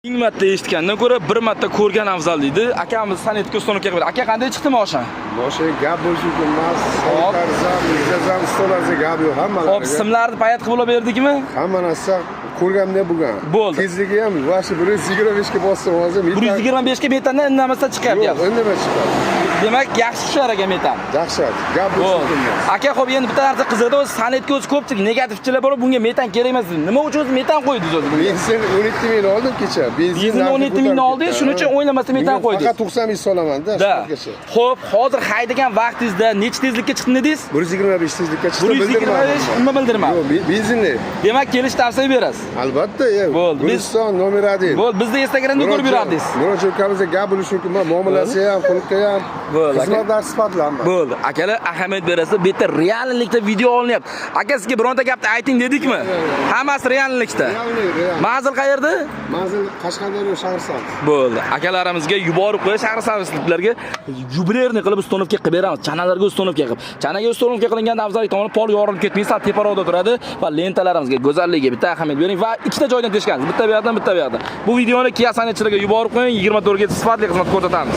Ming marta eshitgandan ko'ra bir marta ko'rgan afzal deydi. Akamiz san'atga ustonovga qildi. Aka qanday chiqdi moshin? Moshin gap bo'lishi emas. Sanitarzam, yuzazam, stolarga gap yo'q hammalari. Hop, simlarni payat qilib berdikmi? Hamma narsa ko'rganimda bo'lgan. Bo'ldi. Tezligi ham vashi 125 ga bossam hozir 125 ga metandan indamasdan chiqyapti. Yo'q, indamay chiqadi. Demak, yaxshi tushar aka metan. Yaxshi. Gap bo'lishi emas. Aka, xo'p, endi bitta narsa qiziqdi, o'zi san'atga o'zi ko'pchilik negativchilar bor, bunga metan kerak emas. Nima uchun o'zi metan qo'ydingiz o'zi? Benzin 17 ming oldim kecha. Benzin 17 mingni oldingiz, shuning uchun o'ylamasdan metan qo'ydingiz. Faqat 90 ming solamanda shungacha. Xo'p, hozir haydagan vaqtingizda necha tezlikka chiqdi dedingiz? 125 tezlikka chiqdi. 125 nima bildirmadi? Yo'q, benzinli. Demak, kelish tavsiya berasiz. Albatta, bo'ldi. Guliston nomer 1. Bo'ldi, bizni Instagramda ko'rib yurardingiz. Murojaat ukamizga gap bo'lishi mumkin, muomalasi ham, xulqi ham, xizmatlar sifatlanma. Bo'ldi. Akalar ahamiyat berasiz. Bu yerda reallikda video olinyapti. Aka, sizga bironta gapni ayting dedikmi? Hammasi reallikda. Reallik. Manzil qayerda? Manzil Qashqadaryo Shahrisabz. Bo'ldi. Akalarimizga yuborib qo'yish Shahrisabzliklarga yubileyni qilib ustonovga qilib beramiz. Chanalarga ustonovga qilib. Chanaga ustonovga qilinganda afzallik tomoni pol yorilib ketmaysa, teparoqda turadi va lentalarimizga go'zalligiga bitta ahamiyat bering va ikkita joydan teshgansiz. Bitta bu yoqdan, bitta bu yoqdan. Bu videoni Kia san'atchilarga yuborib qo'ying, 24 ga sifatli xizmat ko'rsatamiz.